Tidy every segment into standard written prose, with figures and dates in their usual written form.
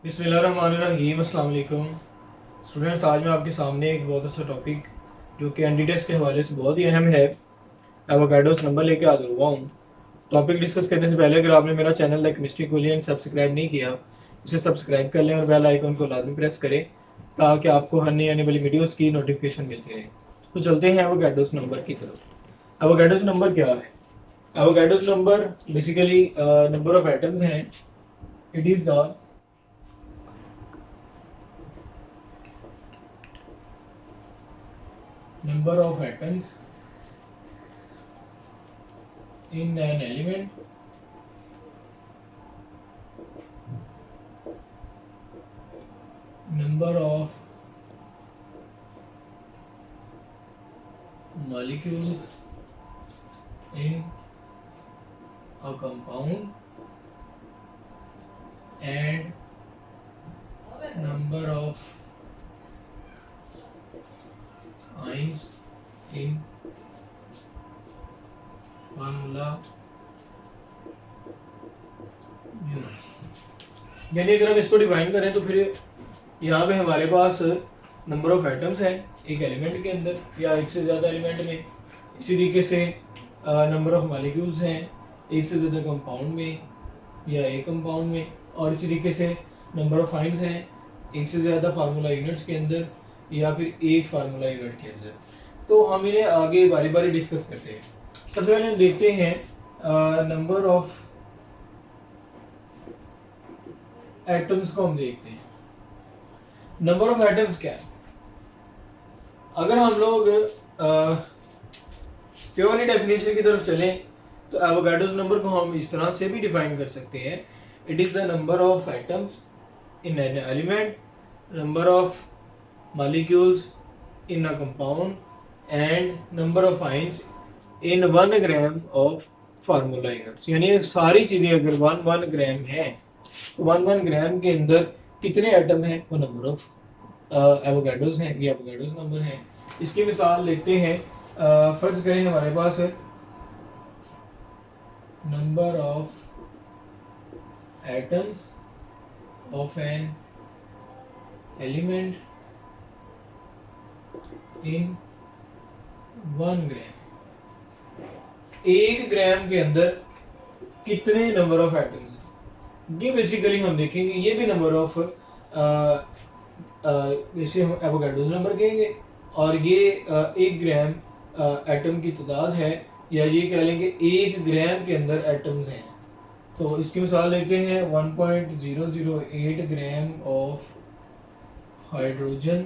बिस्मिल्लाहिर्रहमानिर्रहीम। अस्सलाम वालेकुम स्टूडेंट्स, आज मैं आपके सामने एक बहुत अच्छा टॉपिक जो कि एनडीटेस के हवाले से बहुत ही अहम है, एवोकाडोस नंबर लेके हाजिर हुआ हूँ। टॉपिक डिस्कस करने से पहले अगर आपने मेरा चैनल द केमिस्ट्री कोलियन सब्सक्राइब नहीं किया, इसे सब्सक्राइब कर लें और बेल आइकन को लाजमी प्रेस करें ताकि आपको हर नई आने वाली वीडियोस की नोटिफिकेशन मिलती रहे। तो चलते हैं एवोकाडोस नंबर की तरफ। एवोकाडोस नंबर क्या है? Avogadro's number basically number of atoms हैं। It is the number of atoms in an element number of molecules in a compound and number of ions in formula units। यानी अगर हम इसको define करें तो फिर यहाँ पे हमारे पास नंबर ऑफ एटम्स हैं एक एलिमेंट के अंदर या एक से ज़्यादा एलिमेंट में। इसी तरीके से नंबर ऑफ मॉलिक्यूल्स हैं एक से ज़्यादा कंपाउंड में या एक कंपाउंड में, और इसी तरीके से नंबर ऑफ आयन्स हैं एक से ज़्यादा फार्मूला यूनिट्स के अंदर या फिर एक फार्मूला यूनिट के अंदर। तो हम इन्हें आगे बारी बारी डिस्कस करते हैं। सबसे पहले हम देखते हैं नंबर ऑफ एटम्स को हम देखते हैं। नंबर ऑफ एटम्स क्या है? अगर हम लोग प्योरली डेफिनेशन की तरफ चलें तो एवोगाड्रोस नंबर को हम इस तरह से भी डिफाइन कर सकते हैं। It is the number of atoms in an element, number of molecules in a compound and number of ions in 1 gram of formula units. यानी सारी चीज़ें अगर 1 ग्राम है तो 1 ग्राम के अंदर कितने एटम हैं वो नंबर ऑफ एवोगाड्रोस हैं, ये एवोगाड्रोस नंबर है। इसकी मिसाल लेते हैं। फर्ज करें हमारे पास number of atoms of an element in 1 gram. 1 gram के अंदर कितने नंबर ऑफ एटम्स हैं, ये बेसिकली हम देखेंगे। ये भी नंबर ऑफ जैसे हम एवोगाड्रोस नंबर कहेंगे, और ये 1 ग्राम एटम की तादाद है, या ये कह लेंगे 1 ग्राम के अंदर एटम्स हैं। तो इसकी मिसाल लेते हैं 1.008 ग्राम ऑफ हाइड्रोजन।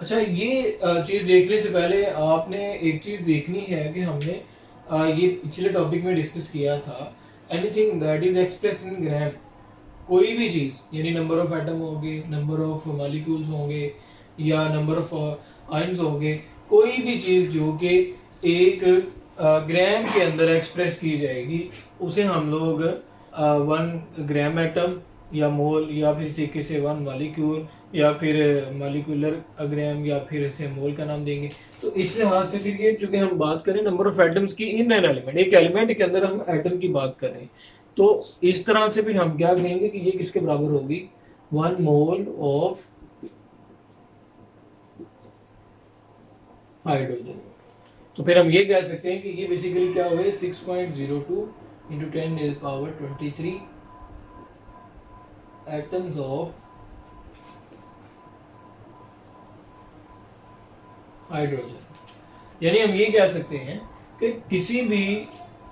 अच्छा, ये चीज़ देखने से पहले आपने एक चीज़ देखनी है कि हमने ये पिछले टॉपिक में डिस्कस किया था, anything that is express in gram. कोई भी चीज़ यानी नंबर ऑफ एटम होंगे, नंबर ऑफ मॉलिक्यूल्स होंगे या नंबर ऑफ आयन्स होंगे, कोई भी चीज़ जो कि एक ग्राम के अंदर एक्सप्रेस की जाएगी उसे हम लोग 1 ग्राम एटम या मोल या फिर इस तरीके से 1 मॉलिक्यूल या फिर मॉलिक्यूलर ग्राम या फिर इसे मोल का नाम देंगे। तो इस लिहाज से फिर ये चूंकि हम बात करें नंबर ऑफ एटम्स की इन एन एलिमेंट, एक एलिमेंट के अंदर हम एटम की बात कर रहे हैं, तो इस तरह से फिर हम क्या कहेंगे कि ये किसके बराबर होगी? 1 मोल ऑफ हाइड्रोजन। तो फिर हम ये कह सकते हैं कि ये बेसिकली क्या हुए 6.02 इंटू 10⁻23 एटम्स ऑफ हाइड्रोजन। यानी हम ये कह सकते हैं कि किसी भी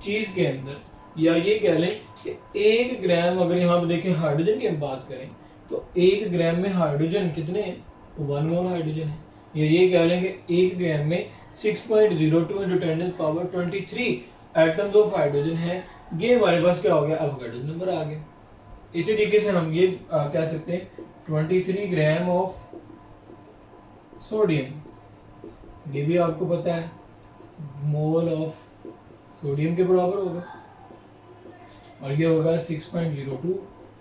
चीज़ के अंदर, या ये कह लें कि 1 ग्राम, अगर यहाँ पर देखें हाइड्रोजन की हम बात करें तो 1 ग्राम में हाइड्रोजन कितने हैं? 1 मोल हाइड्रोजन है। या ये कह लेंगे 1 ग्राम में 6.02 इंटू 10⁻23 एटम्स ऑफ हाइड्रोजन है। ये हमारे पास क्या हो गया? एवोगाड्रोस नंबर आ गया। इसी तरीके से हम ये कह सकते हैं 23 ग्राम ऑफ सोडियम, ये भी आपको पता है मोल ऑफ सोडियम के बराबर होगा, और ये होगा 6.02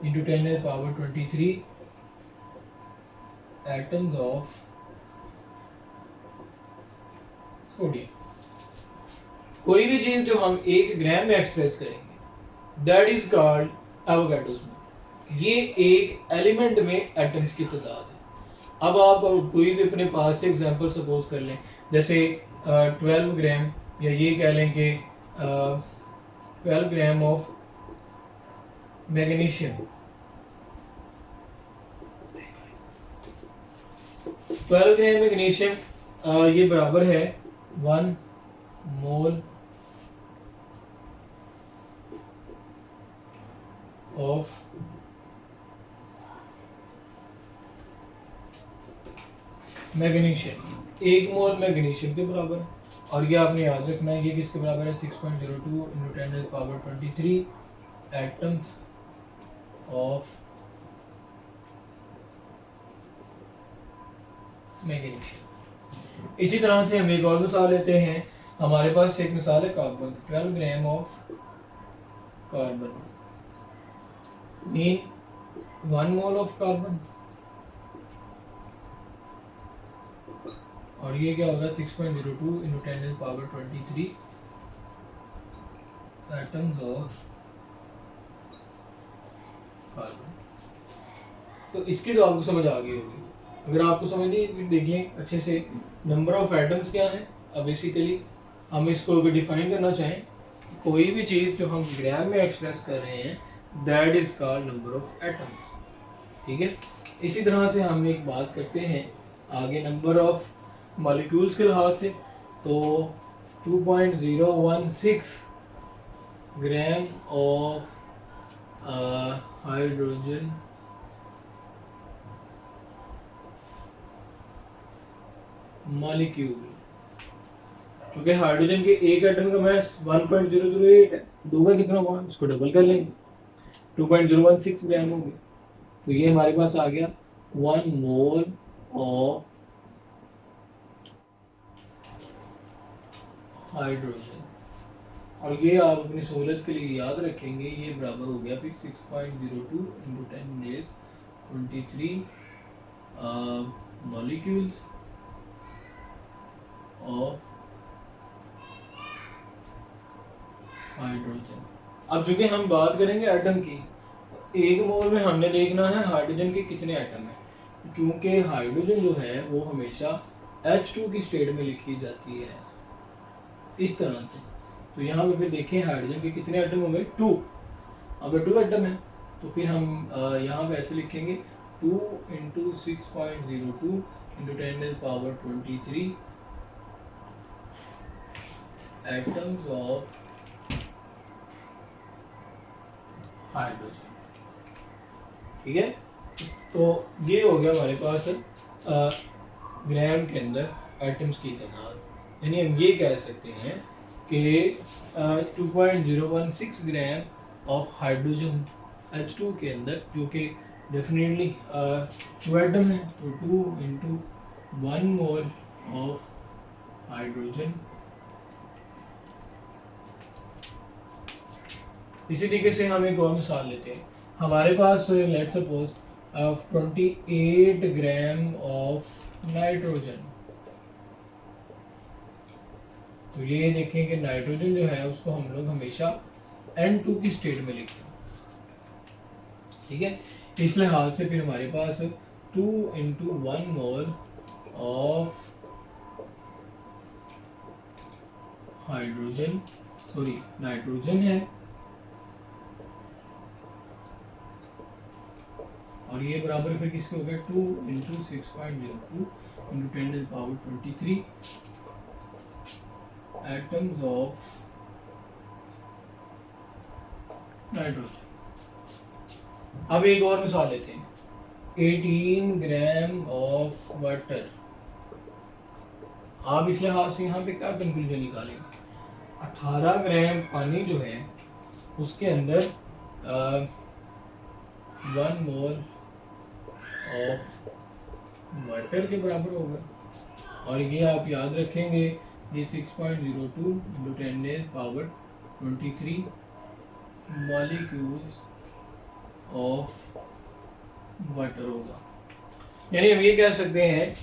इंटू 10⁻23 एटम्स ऑफ सोडियम। कोई भी चीज जो हम 1 ग्राम में एक्सप्रेस करेंगे that is called Avogadro's number. ये एक एलिमेंट में एटम्स की तादाद है। अब आप कोई भी अपने पास से एग्जांपल सपोज कर लें, जैसे 12 ग्राम, या ये कह लें कि 12 gram of magnesium, 12 gram magnesium ये बराबर है 1 mole of magnesium, 1 mole magnesium के बराबर है। और ये आपने याद रखना है, ये किसके बराबर है 6.02 × 10⁻23 एटम्स ऑफ मैग्नीशियम। इसी तरह से हम एक और मिसाल लेते हैं। हमारे पास एक मिसाल है carbon, 12 gram of carbon mean 1 mole of carbon, और ये क्या होगा 6.02 × 10⁻23 एटम्स ऑफ कार्बन। तो इसकी तो आपको समझ आ गई होगी। अगर आपको समझ नहीं फिर देख लें अच्छे से, नंबर ऑफ एटम्स क्या है। अब बेसिकली हम इसको अगर डिफाइन करना चाहें, कोई भी चीज़ जो हम ग्राम में एक्सप्रेस कर रहे हैं that is called number of atoms. ठीक है, इसी तरह से हम एक बात करते हैं आगे नंबर ऑफ मॉलिक्यूल्स के लिहाज से। तो 2.016 ग्राम ऑफ हाइड्रोजन मॉलिक्यूल, क्योंकि हाइड्रोजन के एक एटम का मास 1.008 है, दो का कितना हुआ इसको डबल कर लेंगे, 2.016 ग्राम हो गया। तो ये हमारे पास आ गया 1 मोल ऑफ हाइड्रोजन। और ये आप अपनी सहूलत के लिए याद रखेंगे, ये बराबर हो गया फिर 6.02 × 10⁻23 मॉलिक्यूल्स ऑफ हाइड्रोजन। अब चूंकि हम बात करेंगे एटम की, एक मोल में हमने देखना है हाइड्रोजन के कितने एटम हैं। चूंकि हाइड्रोजन जो है वो हमेशा H2 की स्टेट में लिखी जाती है इस तरह से। तो यहाँ पे फिर देखें हाइड्रोजन के कितने एटम हो गए 2। अगर 2 एटम है तो फिर हम यहाँ पे ऐसे लिखेंगे 2 × 6.02 × 10⁻23 एटम्स ऑफ हाइड्रोजन। ठीक है, तो ये हो गया हमारे पास ग्राम के अंदर एटम्स की तादाद। यानी हम ये कह सकते हैं कि 2.016 ग्राम ऑफ हाइड्रोजन H2 के अंदर, जो कि डेफिनेटली 2 एटम है, तो 2 × 1 मोल ऑफ हाइड्रोजन। इसी तरीके से हम एक और मिसाल लेते हैं। हमारे पास let suppose 28 gram of nitrogen. तो ये देखें कि नाइट्रोजन जो है उसको हम लोग हमेशा N2 की स्टेट में लिखते हैं। ठीक है, इस लिहाज से फिर हमारे पास 2 × 1 मोल ऑफ हाइड्रोजन नाइट्रोजन है, और ये बराबर फिर किसके हो गया 2 × 6.02 × 10⁻23 एटम्स ऑफ नाइट्रोजन। अब एक और मिसाल लेते हैं, 18 ग्राम ऑफ वाटर। आप इस लिहाज से यहाँ पे क्या कंक्लूजन निकालेंगे, 18 ग्राम पानी जो है उसके अंदर 1 मोल ऑफ वाटर के बराबर होगा। और ये आप याद रखेंगे, ये 6.02 × 10⁻23 मॉलिक्यूल्स ऑफ वाटर होगा। यानी हम ये कह सकते हैं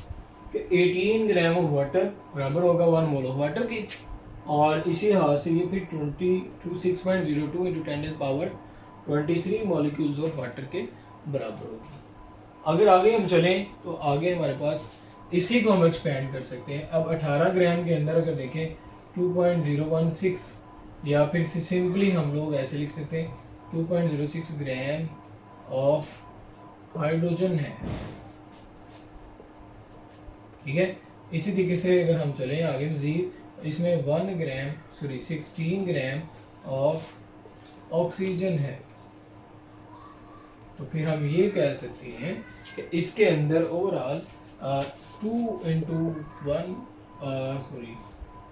कि 18 ग्राम ऑफ वाटर बराबर होगा 1 मोल ऑफ वाटर की। और इसी लिहाज से ये फिर 6.02 × 23 मॉलिक्यूल्स ऑफ वाटर के बराबर होगी। अगर आगे हम चलें तो आगे हमारे पास इसी को हम एक्सपेंड कर सकते हैं। अब 18 ग्राम के अंदर अगर देखें 2.016, या फिर सिंपली हम लोग ऐसे लिख सकते हैं 2.06 ग्राम ऑफ हाइड्रोजन है। ठीक है, इसी तरीके से अगर हम चलें आगे मजीद, इसमें 16 ग्राम ऑफ ऑक्सीजन है। तो फिर हम ये कह सकते हैं कि इसके अंदर ओवरऑल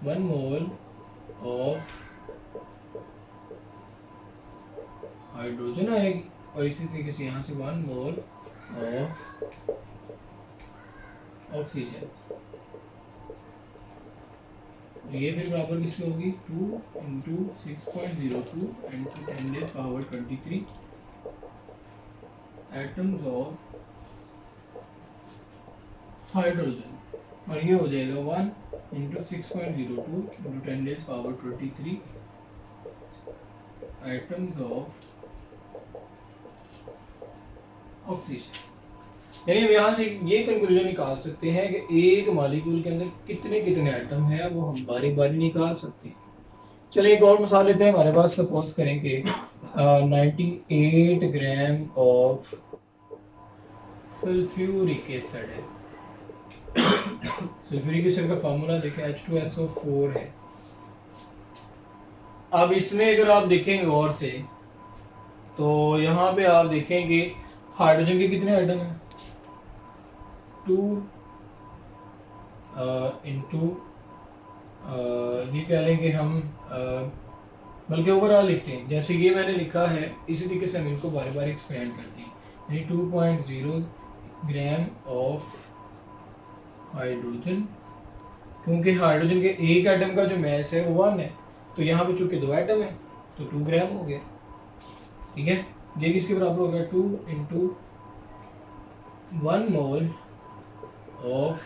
1 मोल ऑफ हाइड्रोजन आएगी, और इसी तरीके से यहाँ से 1 मोल ऑफ ऑक्सीजन। ये फिर बराबर किसकी होगी 2 × 6.02 × 10⁻23 एटम्स ऑफ हाइड्रोजन, और ये हो जाएगा 1 × 6.02 × 10⁻23 एटम्स ऑफ ऑक्सीजन। यानी हम यहाँ से ये कंक्लूजन निकाल सकते हैं कि एक मॉलिक्यूल के अंदर कितने कितने एटम है, वो हम बारी बारी निकाल सकते हैं। चलिए एक और मिसाल लेते हैं। हमारे पास सपोज करें कि 98 ग्राम ऑफ सल्फ्यूरिक एसिड है। सल्फ्यूरिक एसिड का फार्मूला देखें H2SO4 है। अब इसमें अगर आप देखेंगे गौर से तो यहाँ पे आप देखेंगे हाइड्रोजन के कितने एटम हैं 2 इंटू ये कह लें कि हम बल्कि ओवरऑल लिखते हैं जैसे ये मैंने लिखा है, इसी तरीके से हम इनको बार बार एक्सपेंड करते हैं। यानी 2.0 ग्राम ऑफ हाइड्रोजन, क्योंकि हाइड्रोजन के एक एटम का जो मैस है वो 1 है, तो यहाँ पे चूंकि 2 एटम है तो 2 ग्राम हो गया। ठीक है, ये किसके बराबर हो गया 2 इंटू 1 मोल ऑफ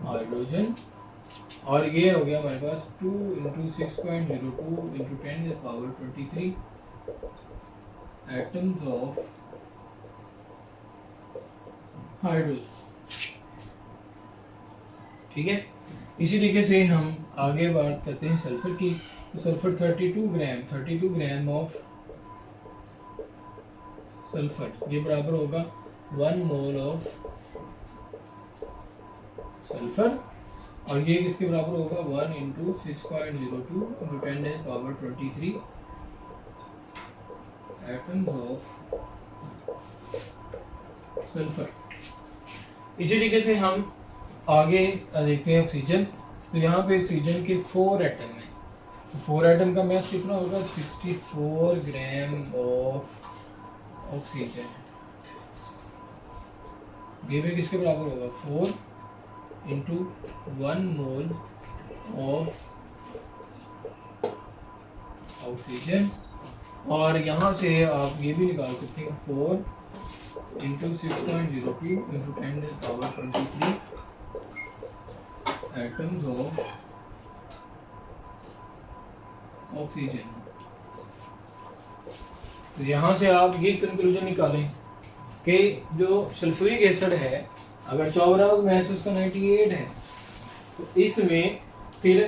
हाइड्रोजन, और ये हो गया हमारे पास 2 × 6.02 × 10⁻23 एटम्स ऑफ हाइड्रोजन। ठीक है, इसी तरीके से हम आगे बात करते हैं सल्फर की। तो सल्फर 32 ग्राम ऑफ सल्फर, ये बराबर होगा 1 मोल ऑफ सल्फर, और ये किसके बराबर होगा 1 × 6.02 × 10⁻23 एटम्स ऑफ सल्फर। इसी तरीके से हम आगे देखते हैं ऑक्सीजन। तो यहाँ पे ऑक्सीजन के 4 एटम हैं, तो 4 एटम का मैस कितना होगा 64 ग्राम ऑफ ऑक्सीजन। ये भी किसके बराबर होगा 4 इंटू 1 मोल ऑफ ऑक्सीजन, और यहाँ से आप ये भी निकाल सकते हैं 4 into 6.02 into 10⁻23 atoms of oxygen. तो यहाँ से आप ये कंक्लूजन निकालें कि जो सल्फ्यूरिक एसिड है अगर चौबराग मैस उसका 98 है, तो इसमें फिर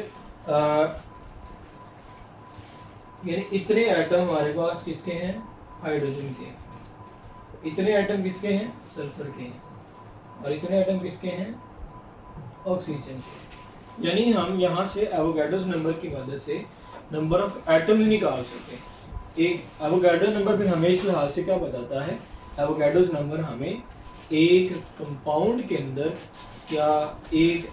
यानी इतने एटम हमारे पास किसके हैं हाइड्रोजन के, इतने एटम किसके हैं सल्फर के हैं, और इतने एटम किसके हैं ऑक्सीजन के। यानी हम यहाँ से एवोगाड्रोस नंबर की मदद से नंबर ऑफ एटम निकाल सकते हैं। एक एवोगाड्रो नंबर फिर हमें इस लिहाज से क्या बताता है, एवोगाड्रोस नंबर हमें एक कंपाउंड के अंदर या एक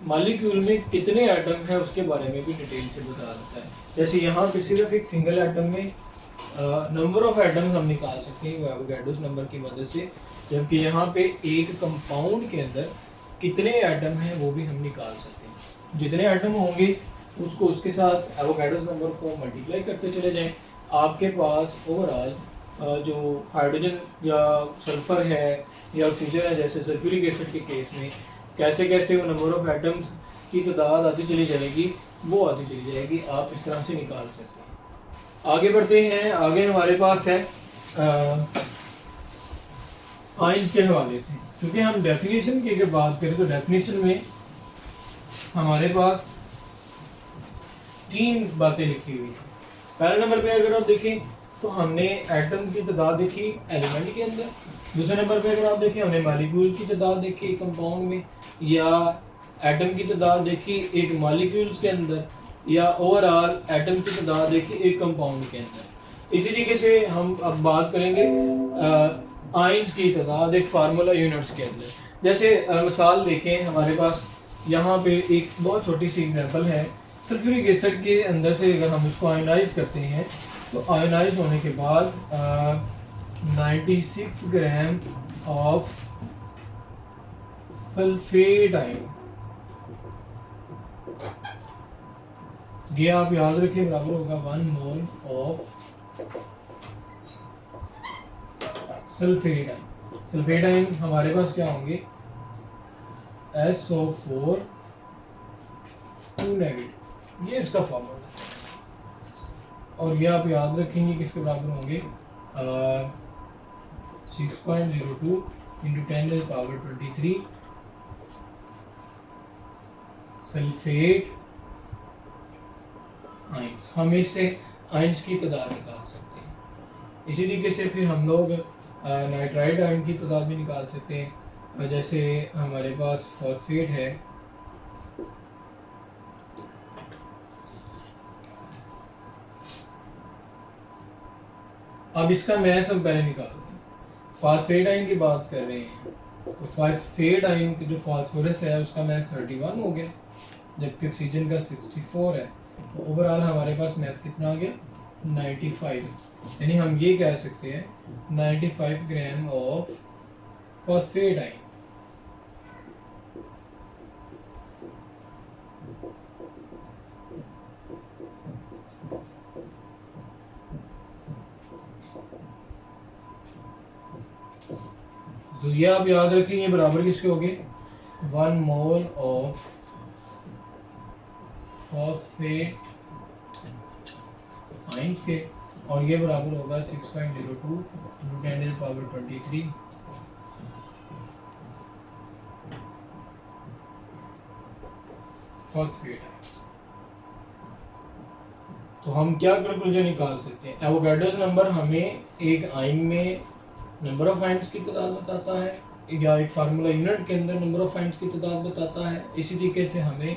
मॉलिक्यूल में कितने एटम है उसके बारे में भी डिटेल से बता देता है। जैसे यहाँ पे सिर्फ एक सिंगल एटम में नंबर ऑफ एटम्स हम निकाल सकते हैं एवोगाड्रोस नंबर की मदद से, जबकि यहाँ पे एक कंपाउंड के अंदर कितने एटम हैं वो भी हम निकाल सकते हैं। जितने एटम होंगे उसको उसके साथ एवोगाड्रोस नंबर को मल्टीप्लाई करते चले जाएं, आपके पास ओवरऑल जो हाइड्रोजन या सल्फर है या ऑक्सीजन है, जैसे सल्फ्यूरिक एसिड के केस में कैसे कैसे वो नंबर ऑफ एटम्स की तादाद आती चली जाएगी, वो आती चली जाएगी, आप इस तरह से निकाल सकते हैं। आगे बढ़ते हैं, आगे हमारे पास है आइंस के हवाले से, क्योंकि हम डेफिनेशन की अगर बात करें तो डेफिनेशन में हमारे पास 3 बातें लिखी हुई थी। पहले नंबर पे अगर आप देखें तो हमने एटम की तादाद देखी एलिमेंट के अंदर, दूसरे नंबर पे अगर आप देखें हमने मॉलिक्यूल की तादाद देखी एक कंपाउंड में, या एटम की तादाद देखी एक मॉलिक्यूल्स के अंदर, या ओवरऑल एटम की तादाद देखी एक कंपाउंड के अंदर। इसी तरीके से हम अब बात करेंगे आइंस की तादाद एक फार्मूला यूनिट्स के अंदर। जैसे मिसाल देखें, हमारे पास यहाँ पे एक बहुत छोटी सी एग्जांपल है, सल्फ्यूरिक एसिड के अंदर से अगर हम उसको आयनाइज करते हैं तो आयनाइज होने के बाद 96 ग्राम ऑफ सल्फेट आयन, ये आप याद रखें बराबर होगा 1 mole of sulphate ion. Sulphate ion हमारे पास क्या होंगे, SO4 2 नेगेटिव, ये इसका फॉर्मूला है। और ये आप याद रखेंगे किसके बराबर होंगे, 6.02 इंटू 10⁻23 सल्फेट आइंस। हम इससे आइंस की तादाद निकाल सकते हैं। इसी तरीके से फिर हम लोग नाइट्राइड आयन की तादाद भी निकाल सकते हैं। जैसे हमारे पास फॉस्फेट है, अब इसका मैथ हम पहले निकाल रहे हैं। फॉस्फेट आयन की बात कर रहे हैं तो फॉस्फेट आयन की जो फास्फोरस है उसका मैथ 31 हो गया, जबकि ऑक्सीजन का 64 है। तो ओवरऑल हमारे पास मैथ कितना आ गया, 95। यानी हम ये कह सकते हैं 95 ग्राम ऑफ फॉस्फेट आयन। तो ये आप याद रखेंगे बराबर किसके हो गए, 1 मोल ऑफ फॉस्फेट आइंस के, और ये बराबर होगा 6.02 × 10⁻23 फॉस्फेट आइंस। तो हम क्या कंक्लूजन निकाल सकते हैं, एवोगाड्रोस नंबर हमें एक आयन में नंबर ऑफ आइंस की तादाद बताता है, या एक फार्मूला यूनिट के अंदर नंबर ऑफ आइंस की तादाद बताता है। इसी तरीके से हमें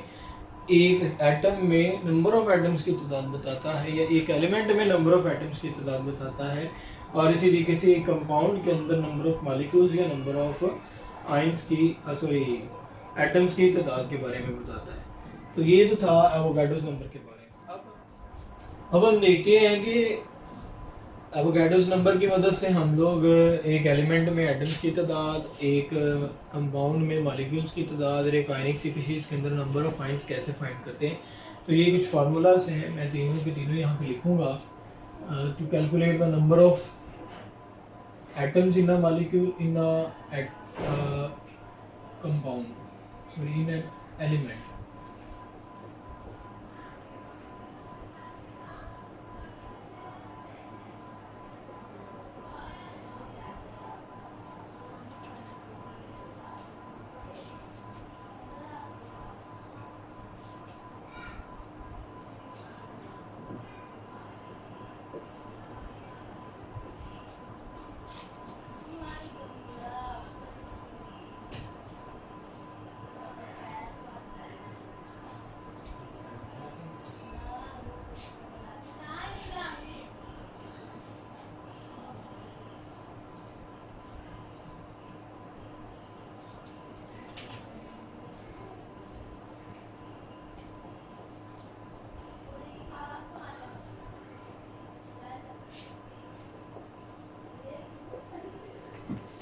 एक एटम में नंबर ऑफ एटम्स की तादाद बताता है, या एक एलिमेंट में नंबर ऑफ एटम्स की तादाद बताता है, और इसी तरीके से एक कंपाउंड के अंदर नंबर ऑफ मॉलिक्यूल्स या नंबर ऑफ आइंस की एटम्स की तादाद के बारे में बताता है। तो ये तो था एवोगाड्रोस नंबर के बारे में। अब हम देखते हैं कि एवोगाड्रोस नंबर की मदद से हम लोग एक एलिमेंट में एटम्स की तादाद, एक कंपाउंड में मॉलिक्यूल्स की तादाद और एक आयनिक स्पीशीज के अंदर नंबर ऑफ आइंस कैसे फाइंड करते हैं। तो ये कुछ फार्मूलाज हैं, मैं तीनों के तीनों यहाँ पे लिखूँगा। To calculate the number of atoms in a molecule in a compound, sorry in an element.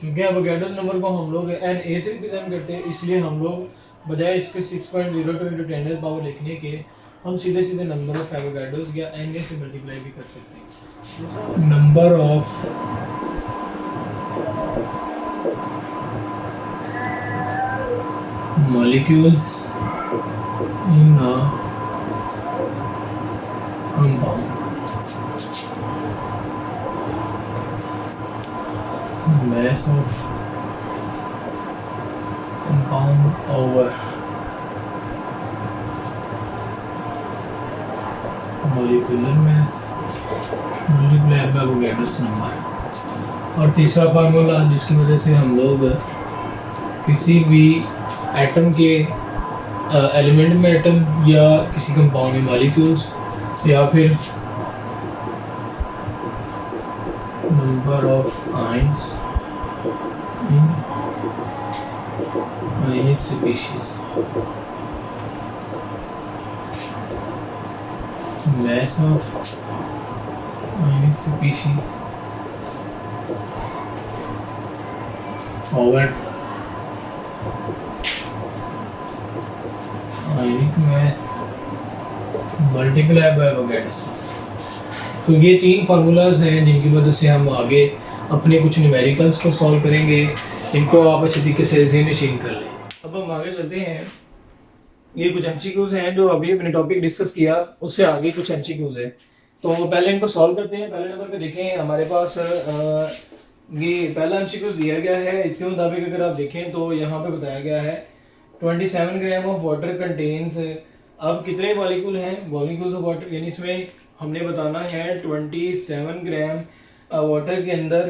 क्योंकि एवोगाड्रोस नंबर को हम लोग एन ए से रिप्रेजेंट करते हैं, इसलिए हम लोग बजाय इसके 6.02 इंटू 10 पावर लिखने के हम सीधे सीधे नंबर ऑफ एवोगाड्रोस या एन ए से मल्टीप्लाई भी कर सकते हैं। Number of molecules in a mass of compound over molecular mass multiplied by Avogadro's number। और तीसरा फार्मूला जिसकी वजह से हम लोग किसी भी एटम के एलिमेंट में एटम या किसी कंपाउंड में मॉलिक्यूल्स या फिर number of ions in ionic species, mass of ionic species over ionic mass multiplied by Avogadro's। तो ये तीन फार्मूलाज हैं जिनकी मदद से हम आगे अपने कुछ न्यूमेरिकल्स को सॉल्व करेंगे। इनको आप अच्छे तरीके से ज़हन-नशीन कर लें। अब हम आगे चलते हैं। ये कुछ एमसीक्यूज हैं जो अभी अपने टॉपिक डिस्कस किया, उससे आगे कुछ एमसीक्यूज है। तो पहले इनको सॉल्व करते हैं। पहले नंबर पे देखें, हमारे पास ये पहला एमसीक्यूज दिया गया है। इसके मुताबिक अगर आप देखें तो यहाँ पे बताया गया है 27 ग्राम ऑफ वाटर कंटेन्स। अब कितने मॉलिक्यूल हैं? मॉलिक्यूल्स ऑफ वाटर, यानी इसमें हमने बताना है 27 ग्राम वाटर के अंदर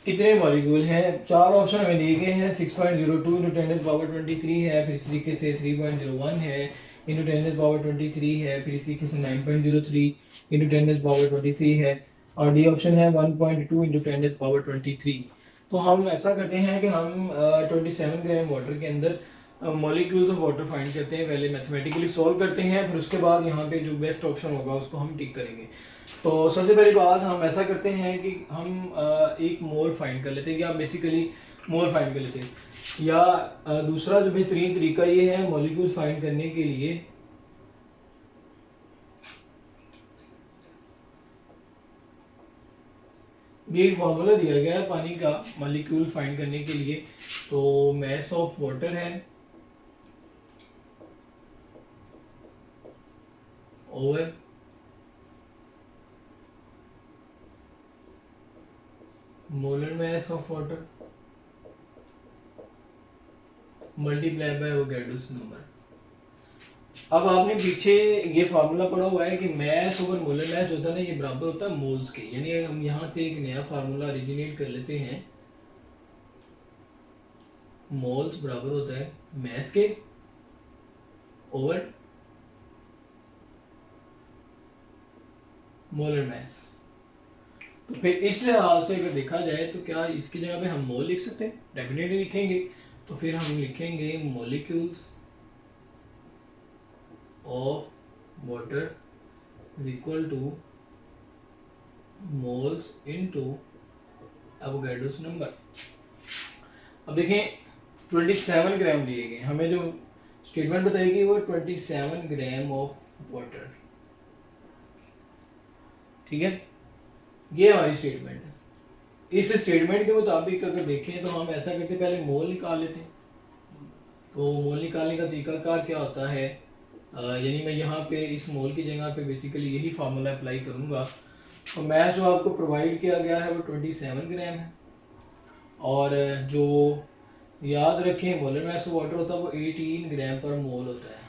कितने मॉलिक्यूल हैं। चार ऑप्शन हमें दिए गए हैं। 6.02 इंटू 10⁻23 है, फिर इस तरीके से 3.01 है इंटू 10⁻23 है, फिर इसी तरीके से 9.03 इंटू 10⁻23 है, और डी ऑप्शन है 1.2 इंटू 10⁻23। तो हम ऐसा करते हैं कि हम 27 ग्राम वाटर के अंदर मॉलिक्यूल्स ऑफ वाटर फाइंड करते हैं। पहले मैथमेटिकली सॉल्व करते हैं, फिर उसके बाद यहाँ पे जो बेस्ट ऑप्शन होगा उसको हम टिक करेंगे। तो सबसे पहली बात हम ऐसा करते हैं कि हम एक मोल फाइंड कर लेते हैं, या बेसिकली मोल फाइंड कर लेते हैं, या दूसरा जो बेहतरीन तरीका ये है मॉलिक्यूल फाइंड करने के लिए ये एक फार्मूला दिया गया है पानी का मॉलिक्यूल फाइंड करने के लिए। तो मैस ऑफ वाटर है over molar mass of water multiply by Avogadro's number. अब आपने पीछे ये फार्मूला पढ़ा हुआ है कि मैस ओवर मोलर मास होता है ना, ये बराबर होता है मोल्स के। यानी हम यहाँ से एक नया फार्मूला ओरिजिनेट कर लेते हैं। मोल्स बराबर होता है मैस के ओवर मोलर मास। तो फिर इस लिहाज से अगर देखा जाए तो क्या इसकी जगह पे हम मोल लिख सकते हैं? डेफिनेटली लिखेंगे। तो फिर हम लिखेंगे molecules of water is equal two moles into Avogadro's number. अब देखें 27 ग्राम लिए गए, हमें जो स्टेटमेंट बताएगी वो 27 ग्राम ऑफ वाटर, ठीक है, ये हमारी स्टेटमेंट है। इस स्टेटमेंट के मुताबिक अगर देखें तो हम ऐसा करते पहले मोल निकाल लेते हैं। तो मोल निकालने का तरीकाकार क्या होता है, यानी मैं यहाँ पे इस मोल की जगह पे बेसिकली यही फार्मूला अप्लाई करूँगा। तो मैथ जो आपको प्रोवाइड किया गया है वो 27 ग्राम है, और जो याद रखें मोलर मास ऑफ वाटर होता है वो 18 ग्राम पर मोल होता है।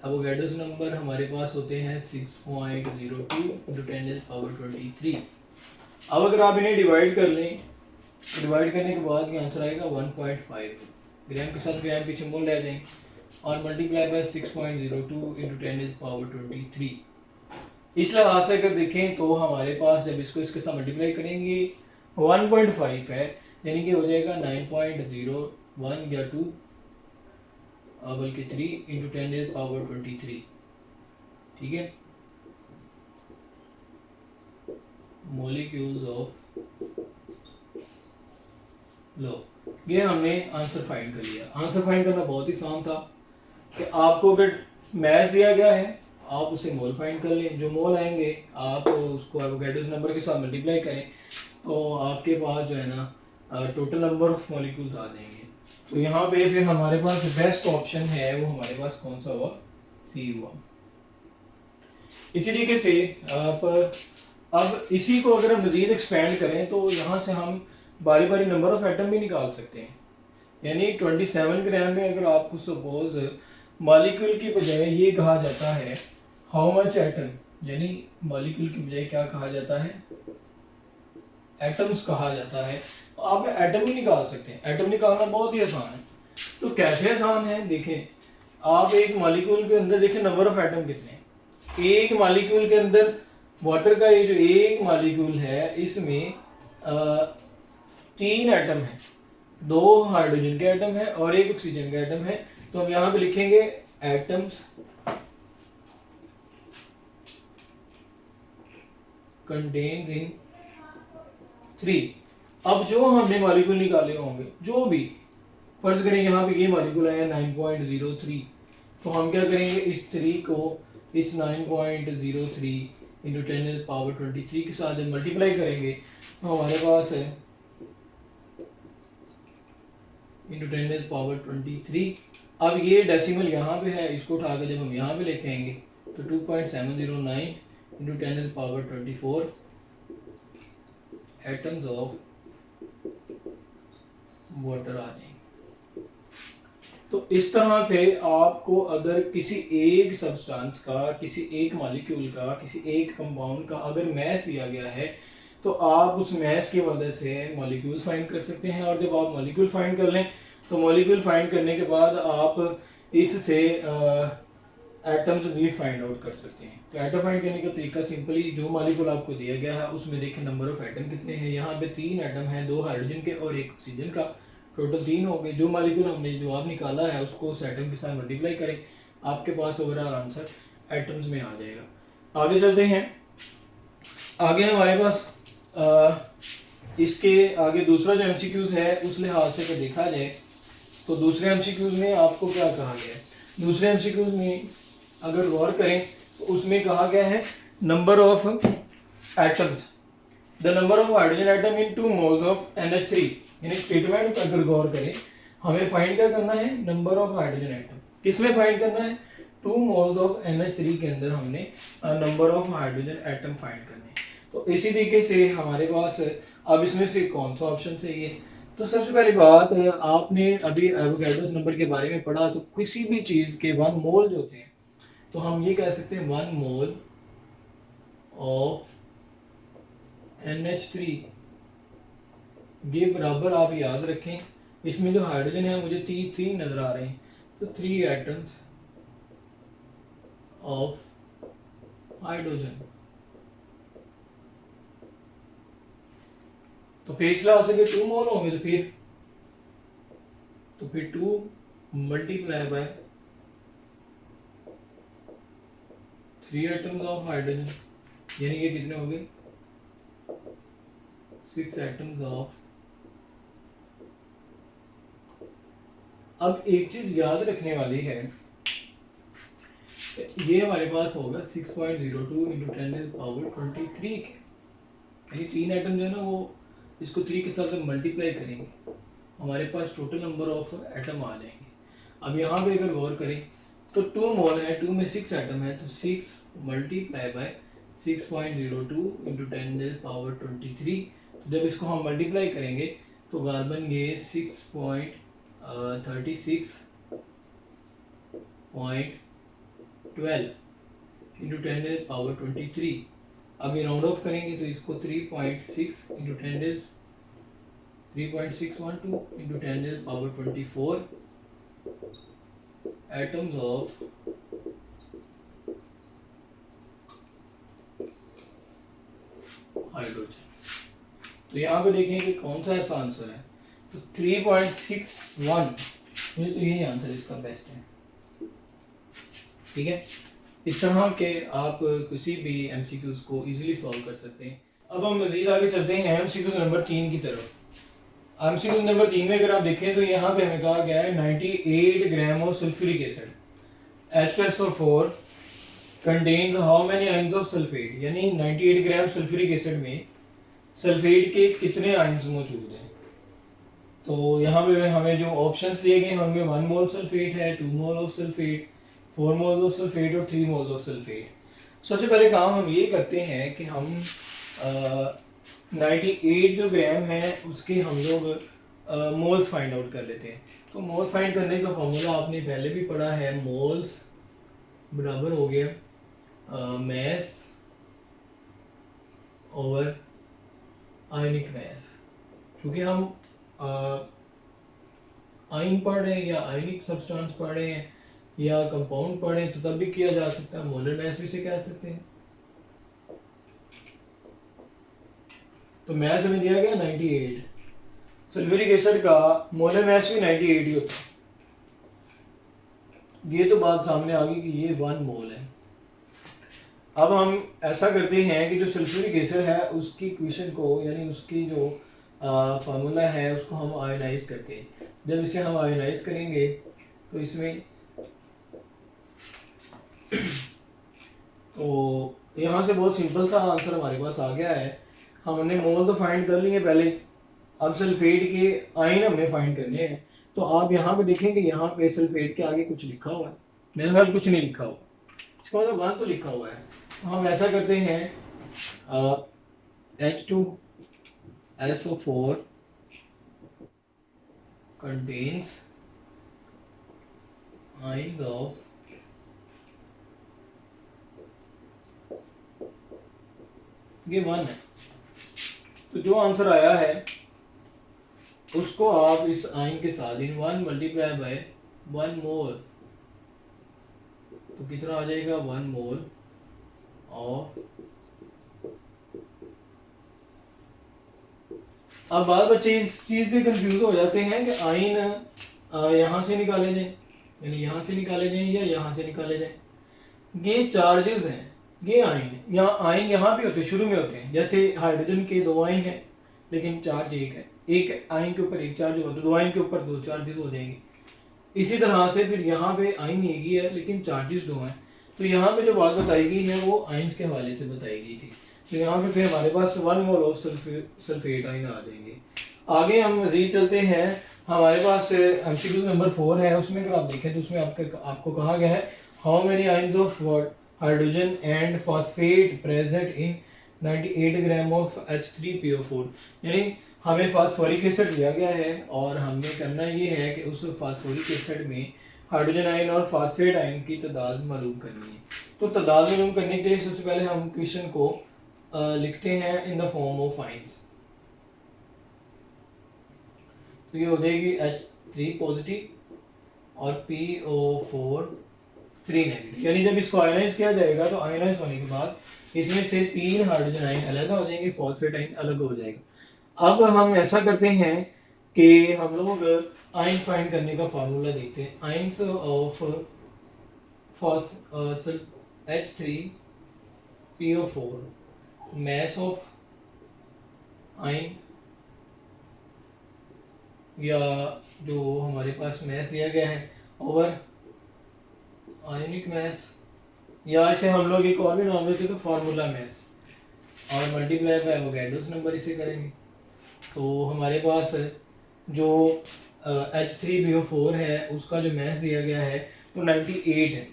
एवोगाड्रोस नंबर हमारे पास होते हैं 6.02 इंटू 10⁻23। अब अगर आप इन्हें डिवाइड कर लें, डिवाइड करने के बाद ये आंसर आएगा 1.5। ग्राम के साथ ग्राम पीछे मोल ले जाएं और मल्टीप्लाई बाय 6.02 इंटू 10⁻23। इस लिहाज से अगर देखें तो हमारे पास जब इसको इसके साथ मल्टीप्लाई करेंगे 1.5 है, यानी कि हो जाएगा 9.01 या 2 बल्कि 3 इंटू 10⁻23, ठीक है। मॉलिक्यूल्स ऑफ लो, ये हमने आंसर फाइंड कर लिया। आंसर फाइंड करना बहुत ही आसान था कि आपको अगर मैथ दिया गया है आप उसे मोल फाइंड कर लें। जो मोल आएंगे आप उसको एवोगाड्रोस नंबर के साथ मल्टीप्लाई करें तो आपके पास जो है ना टोटल नंबर ऑफ मॉलिक्यूल्स आ जाएंगे। तो यहाँ पे फिर हमारे पास बेस्ट ऑप्शन है वो हमारे पास कौन सा हुआ? सी हुआ। इसी तरीके से आप अब इसी को अगर हम मजीद एक्सपेंड करें तो यहाँ से हम बारी बारी नंबर ऑफ एटम भी निकाल सकते हैं। यानी 27 ग्राम में अगर आपको सपोज मॉलिक्यूल की बजाय ये कहा जाता है हाउ मच एटम, यानी मॉलिक्यूल की बजाय क्या कहा जाता है, एटम्स कहा जाता है, तो आप एटम ही निकाल सकते हैं। एटम निकालना बहुत ही आसान है। तो कैसे आसान है देखें, आप एक मॉलिक्यूल के अंदर देखें नंबर ऑफ एटम कितने हैं। एक मॉलिक्यूल के अंदर वाटर का ये जो एक मॉलिक्यूल है इसमें 3 एटम है, 2 हाइड्रोजन के एटम है और 1 ऑक्सीजन का एटम है। तो हम यहाँ पे लिखेंगे एटम्स कंटेन्स इन 3। अब जो हमने मॉलिक्यूल निकाले होंगे, जो भी फर्ज करें यहाँ पे ये मॉलिक्यूल है 9.03, तो हम क्या करेंगे इस 3 को इस 9.03 इंटू 10⁻23 के साथ जब मल्टीप्लाई करेंगे तो हमारे पास है इंटू 10⁻23। अब ये डेसिमल यहाँ पे है, इसको उठाकर जब हम यहाँ पे लिखेंगे तो 2.709 इंटू 10⁻24 एटम्स ऑफ वाटर आ जाएंगे। तो इस तरह से आपको अगर किसी एक सब्सटेंस का, किसी एक मॉलिक्यूल का, किसी एक कंपाउंड का अगर मैस दिया गया है तो आप उस मैस की मदद से मॉलिक्यूल्स फाइंड कर सकते हैं। और जब आप मॉलिक्यूल फाइंड कर लें तो मॉलिक्यूल फाइंड करने के बाद आप इससे एटम्स भी फाइंड आउट कर सकते हैं। तो एटम फाइंड करने का तरीका सिंपली, जो मॉलिक्यूल आपको दिया गया है उसमें देखें नंबर ऑफ एटम कितने हैं। यहाँ पे 3 एटम हैं, 2 हाइड्रोजन के और 1 ऑक्सीजन का, टोटल 3 हो गए। जो मॉलिक्यूल हमने जवाब निकाला है उसको उस एटम के साथ मल्टीप्लाई करें, आपके पास ओवरऑल आंसर एटम्स में आ जाएगा। आगे चलते हैं। आगे हमारे पास इसके आगे दूसरा जो एमसीक्यूज है उस लिहाज से अगर देखा जाए तो दूसरे एमसीक्यूज में आपको क्या कहा गया है। दूसरे एमसीक्यूज में अगर गौर करें तो उसमें कहा गया है number of atoms, the number of hydrogen atom in 2 moles of NH3। यानी स्टेटमेंट अगर गौर करें हमें फाइंड क्या करना है, नंबर ऑफ हाइड्रोजन एटम। किसमें फाइंड करना है, 2 मोल्स ऑफ NH3 के अंदर हमने number of hydrogen atom find करने हैं। तो इसी तरीके से हमारे पास अब इसमें से कौन सा ऑप्शन सही है। तो सबसे पहली बात, आपने अभी एवोगैड्रो नंबर के बारे में पढ़ा, तो किसी भी चीज के 1 मोल जो होते हैं तो हम ये कह सकते हैं 1 मोल ऑफ NH3 ये बराबर, आप याद रखें इसमें जो हाइड्रोजन है मुझे 3 नजर आ रहे हैं, तो 3 एटम्स ऑफ हाइड्रोजन। तो फिर इसलिए हो सके 2 मोल होंगे, तो फिर 2 multiply by 3 atoms of hydrogen, यानी ये कितने हो गए 6 एटम्स ऑफ। अब एक चीज याद रखने वाली है, ये हमारे पास होगा 6.02 इंटू 10⁻23 के, यानी 3 एटम जो है ना वो इसको 3 के साथ मल्टीप्लाई करेंगे, हमारे पास टोटल नंबर ऑफ एटम आ जाएंगे। अब यहाँ पे अगर गौर करें तो 2 मोल है, 2 में 6 एटम है, तो 6 मल्टीप्लाई बाय 6.02 इंटू 10⁻23। तो जब इसको हम मल्टीप्लाई करेंगे तो गालबन ये 6.36.12 इंटू 10⁻23। अब ये राउंड ऑफ करेंगे तो इसको 3.6 into 3.612 into 10⁻24 atoms of hydrogen. तो यहाँ पे देखें कि कौन सा ऐसा आंसर है, तो 3.61, मुझे तो यही आंसर इसका बेस्ट है। ठीक है, इस तरह के आप किसी भी एमसीक्यूज को इजीली सॉल्व कर सकते हैं। अब हम मजीद आगे चलते हैं एमसीक्यू नंबर 3 की तरफ। एमसीक्यू नंबर 3 में अगर आप देखें तो यहाँ पे हमें कहा गया है 98 gram of sulphuric acid H2SO4 contains how many ions of sulphate, यानी 98 ग्राम सल्फ्यूरिक एसिड में सल्फेट के कितने आयंस मौजूद हैं। तो यहाँ पे हमें जो ऑप्शंस दिए गए हैं उनमें 1 मोल सल्फेट है, 2 mole of sulphate, 4 mole of sulphate और 3 मोल ऑफ सल्फेट। सबसे पहले काम हम ये करते हैं कि हम 98 जो ग्राम है उसके हम लोग मोल्स फाइंड आउट कर लेते हैं। तो मोल्स फाइंड करने का फॉर्मूला आपने पहले भी पढ़ा है, मोल्स बराबर हो गया मैस ओवर आयनिक मैस। क्योंकि हम आयन पढ़ रहे हैं या आयनिक सब्सटेंस पढ़ रहे हैं या कंपाउंड पढ़ रहे हैं तो तब भी किया जा सकता है, मोलर मैस भी से कह सकते हैं। तो मैस हमें दिया गया 98, सल्फ्यूरिक एसिड का मोलर मैस भी 98 ही होता है। ये तो बात सामने आ गई कि ये 1 मोल है। अब हम ऐसा करते हैं कि जो सल्फ्यूरिक एसिड है उसकी इक्वेशन को, यानी उसकी जो फार्मूला है उसको हम आयोनाइज करते हैं। जब इसे हम आयोनाइज करेंगे तो इसमें तो यहाँ से बहुत सिंपल सा आंसर हमारे पास आ गया है। हमने मोल तो फाइंड कर लिए पहले, अब सल्फेट के आयन हमें फाइंड करने हैं। तो आप यहाँ पे देखेंगे, यहाँ पे सल्फेट के आगे कुछ लिखा हुआ है, मेरे ख्याल कुछ नहीं लिखा हुआ, इसका मतलब 1 तो लिखा हुआ है। तो हम ऐसा करते हैं H2SO4 contains ions of ये 1 है। तो जो आंसर आया है उसको आप इस आयन के साथ इन 1 मल्टीप्लाई बाय 1 मोल, तो कितना आ जाएगा 1 मोल ऑफ। अब बाल बच्चे इस चीज पे कंफ्यूज हो जाते हैं कि आयन यहाँ से निकाले जाए, यानी यहाँ से निकाले जाए या यहाँ से निकाले जाए। ये चार्जेस हैं, ये आयन यहाँ पे होते हैं, शुरू में होते हैं। जैसे हाइड्रोजन के 2 आयन हैं लेकिन चार्ज एक है, एक आयन के ऊपर एक चार्ज होगा तो 2 आयन के ऊपर 2 चार्जेस हो जाएंगे। इसी तरह से फिर यहाँ पे आयन एक ही है लेकिन चार्जेस 2 हैं। तो यहाँ पे जो बात बताई गई है वो आयन्स के हवाले से बताई गई थी। तो यहाँ पे फिर हमारे पास 1 मोल ऑफ सल्फेट आयन आ जाएंगे। आगे हम री चलते हैं, हमारे पास एमसीक्यू नंबर 4 है। उसमें अगर आप देखें तो उसमें आपको कहा गया है how many ions of hydrogen and phosphate present in 98 gram of H3PO4। यानी हमें फास्फोरिक एसिड दिया गया है और हमें करना ये है कि उस फास्फोरिक एसिड में हाइड्रोजन आयन और फास्फेट आयन की तादाद मालूम करनी है। तो तादाद मालूम करने के लिए सबसे पहले हम क्वेश्चन को लिखते हैं in the form of ions. तो ये हो जाएगी H3 पॉजिटिव और PO4 3 नेगेटिव। यानी जब इसको आयनाइज किया जाएगा तो आयनाइज होने के बाद इसमें से 3 हाइड्रोजन आयन अलग हो जाएंगे, फॉस्फेट आयन अलग हो जाएगा। अब हम ऐसा करते हैं कि हम लोग आयन फाइंड करने का फार्मूला देखते हैं। Ions of H3PO4, mass of ion या जो हमारे पास मैस दिया गया है ओवर आयनिक मैस, या इसे हम लोग एक और भी नाम देते हैं तो फार्मूला मैस, और मल्टीप्लाई बाय एवोगैड्रोस नंबर इसे करेंगे। तो हमारे पास जो H3PO4 है उसका जो मैस दिया गया है वो 98 है,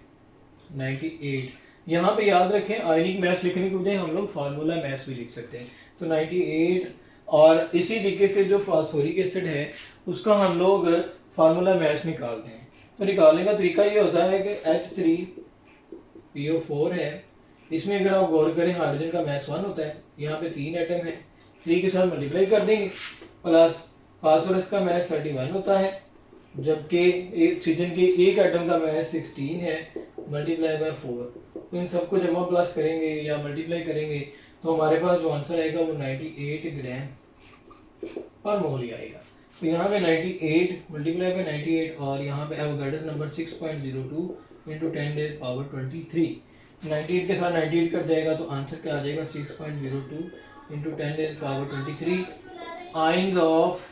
98। यहाँ पे याद रखें आयनिक मैस लिखने के बजाय हम लोग फार्मूला मैस भी लिख सकते हैं। तो 98, और इसी तरीके से जो फास्फोरिक एसिड है उसका हम लोग फार्मूला मैस निकालते हैं। तो निकालने का तरीका ये होता है कि H3PO4 है, इसमें अगर आप गौर करें हाइड्रोजन का मैस 1 होता है, यहाँ पे 3 एटम है, 3 के साथ मल्टीप्लाई कर देंगे, प्लस फास्फोरस का मैस 31 होता है, जबकि ऑक्सीजन के एक एटम का मैस 16 है, मल्टीप्लाई बाय 4। तो इन सबको जमा प्लस करेंगे या मल्टीप्लाई करेंगे तो हमारे पास जो आंसर आएगा वो 98 ग्राम पर मोल ही आएगा। तो यहाँ पे 98 मल्टीप्लाई बाय 98 और यहाँ पे एवोगैड्रोस नंबर 6.02 इंटू 10⁻23। 98 के साथ 98 कट जाएगा तो आंसर क्या आ जाएगा 6.02 इंटू 10⁻23 आयन्स ऑफ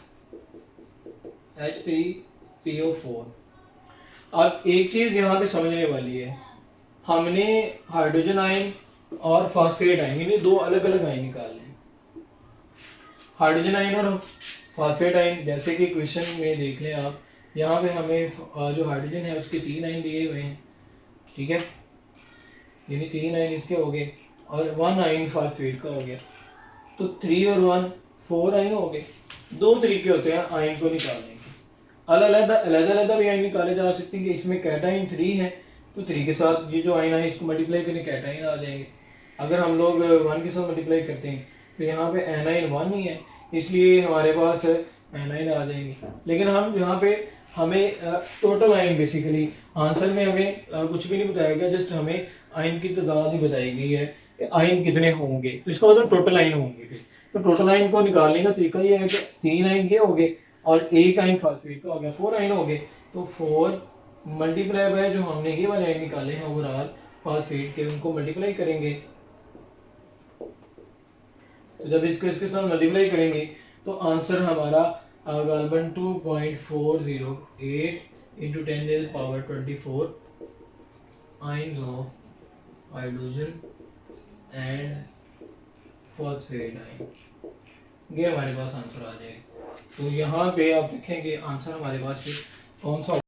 H3PO4। अब एक चीज़ यहाँ पे समझने वाली है, हमने हाइड्रोजन आयन और फास्फेट आयन यानी 2 अलग अलग आयन निकालने हैं। हाइड्रोजन आयन और फास्फेट आयन जैसे कि क्वेश्चन में देख लें आप, यहाँ पे हमें जो हाइड्रोजन है उसके 3 आयन दिए हुए हैं, ठीक है, यानी 3 आयन इसके हो गए और 1 आयन फास्फेट का हो गया। तो 3 और 1 4 आयन हो गए। दो तरीके होते हैं आयन को निकालने के, अलग-अलग भी आयन निकाले जा सकते हैं कि इसमें कैटाइन 3 है तो 3 के साथ ये जो आयन है इसको मल्टीप्लाई करें कैटाइन आ जाएंगे। अगर हम लोग 1 के साथ मल्टीप्लाई करते हैं तो यहाँ पे एनाइन 1 ही है इसलिए हमारे पास एनाइन आ जाएंगे। लेकिन हम यहाँ पे हमें टोटल आयन बेसिकली आंसर में हमें कुछ भी नहीं बताया गया, जस्ट हमें आयन की तादाद ही बताई गई है कि आयन कितने होंगे, तो इसका मतलब टोटल आयन होंगे। फिर तो टोटल आयन को निकालने का तरीका ये है कि 3 आयन ये हो गए और एक आयन फास्फेट का हो गया, 4 आयन हो गए। तो 4 मल्टीप्लाई बाय जो हमने ये वाले आयन निकाले हैं ओवरऑल फास्फेट के, उनको मल्टीप्लाई करेंगे। तो जब इसको इसके साथ मल्टीप्लाई करेंगे तो आंसर हमारा गालबन 2.408 into 10⁻24 ions of hydrogen and phosphate ion, ये हमारे पास आंसर आ जाएगा। तो यहाँ पे आप देखेंगे आंसर हमारे पास कौन सा